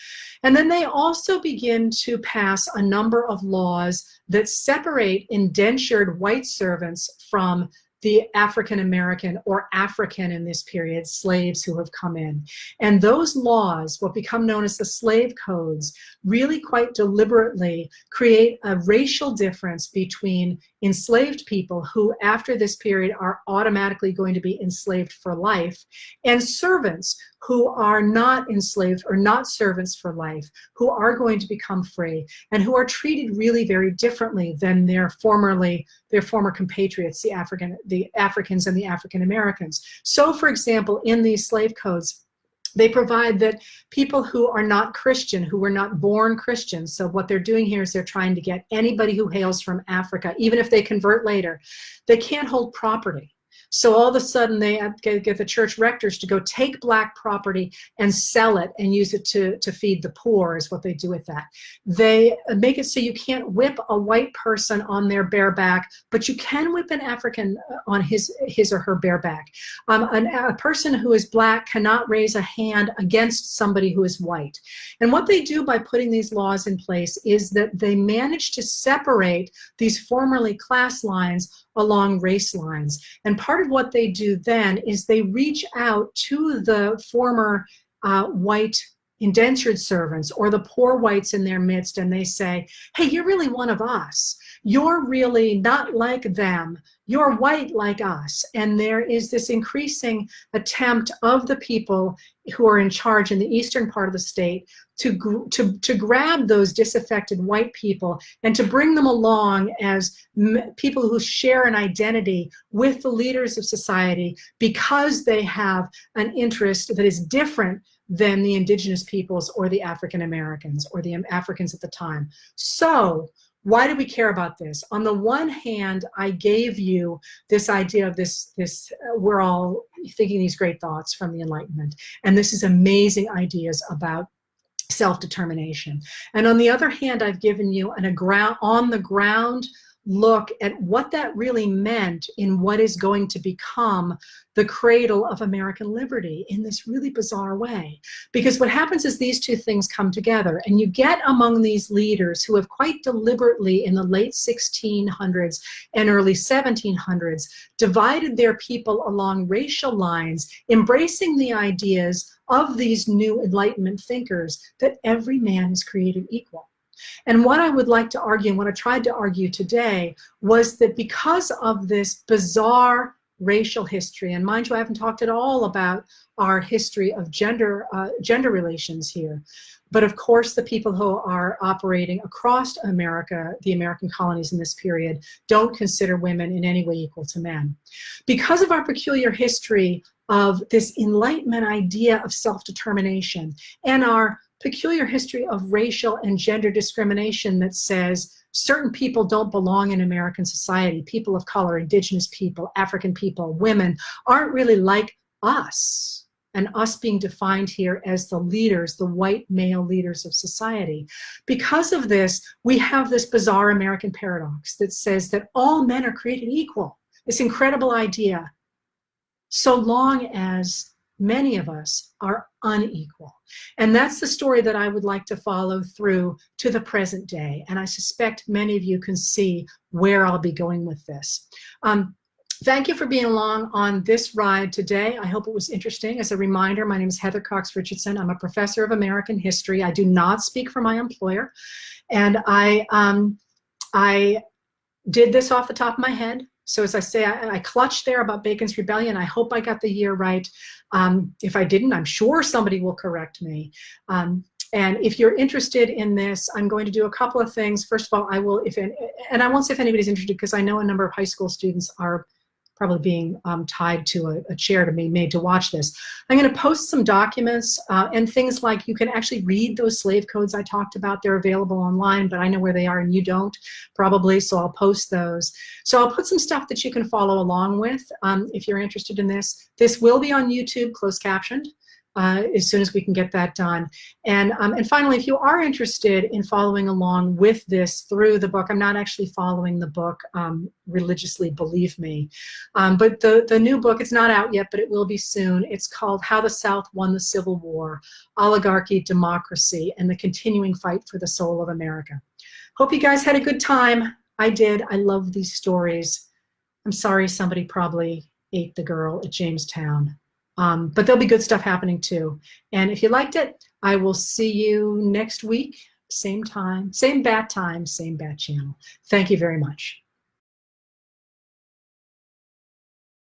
S1: And then they also begin to pass a number of laws that separate indentured white servants from the African American, or African in this period, slaves who have come in. And those laws, what become known as the slave codes, really quite deliberately create a racial difference between enslaved people, who after this period are automatically going to be enslaved for life, and servants who are not enslaved or not servants for life, who are going to become free and who are treated really very differently than their former compatriots, the Africans and the African Americans. So, for example, in these slave codes, they provide that people who are not Christian, who were not born Christians, so what they're doing here is they're trying to get anybody who hails from Africa, even if they convert later, they can't hold property. So all of a sudden they get the church rectors to go take black property and sell it and use it to feed the poor, is what they do with that. They make it so you can't whip a white person on their bare back, but you can whip an African on his or her bare back. A person who is black cannot raise a hand against somebody who is white. And what they do by putting these laws in place is that they manage to separate these formerly class lines along race lines. And part part of what they do then is they reach out to the former white indentured servants or the poor whites in their midst, and they say, hey, you're really one of us. You're really not like them. You're white like us. And there is this increasing attempt of the people who are in charge in the eastern part of the state to grab those disaffected white people and to bring them along as people who share an identity with the leaders of society because they have an interest that is different than the indigenous peoples or the African Americans or the Africans at the time. So why do we care about this? On the one hand, I gave you this idea of this we're all thinking these great thoughts from the Enlightenment, and this is amazing ideas about self-determination. And on the other hand, I've given you on the ground look at what that really meant in what is going to become the cradle of American liberty in this really bizarre way. Because what happens is these two things come together, and you get among these leaders who have quite deliberately in the late 1600s and early 1700s divided their people along racial lines, embracing the ideas of these new Enlightenment thinkers that every man is created equal. And what I would like to argue, and what I tried to argue today, was that because of this bizarre racial history, and mind you, I haven't talked at all about our history of gender relations here, but of course the people who are operating across America, the American colonies in this period, don't consider women in any way equal to men. Because of our peculiar history of this Enlightenment idea of self-determination and our peculiar history of racial and gender discrimination that says certain people don't belong in American society, people of color, indigenous people, African people, women, aren't really like us, and us being defined here as the leaders, the white male leaders of society. Because of this, we have this bizarre American paradox that says that all men are created equal, this incredible idea, so long as many of us are unequal. And that's the story that I would like to follow through to the present day. And I suspect many of you can see where I'll be going with this. Thank you for being along on this ride today. I hope it was interesting. As a reminder, my name is Heather Cox Richardson. I'm a professor of American history. I do not speak for my employer. And I did this off the top of my head. So as I say, I clutched there about Bacon's Rebellion. I hope I got the year right. If I didn't, I'm sure somebody will correct me. And if you're interested in this, I'm going to do a couple of things. First of all, I will, and I won't say if anybody's interested, because I know a number of high school students are probably being tied to a chair to be made to watch this. I'm going to post some documents and things like you can actually read those slave codes I talked about. They're available online, but I know where they are and you don't probably, so I'll post those. So I'll put some stuff that you can follow along with if you're interested in this. This will be on YouTube, closed captioned. As soon as we can get that done. And finally, if you are interested in following along with this through the book, I'm not actually following the book religiously, believe me. But the new book, it's not out yet, but it will be soon. It's called How the South Won the Civil War, Oligarchy, Democracy, and the Continuing Fight for the Soul of America. Hope you guys had a good time. I did. I love these stories. I'm sorry somebody probably ate the girl at Jamestown. But there'll be good stuff happening too. And if you liked it, I will see you next week, same time, same bat channel. Thank you very much.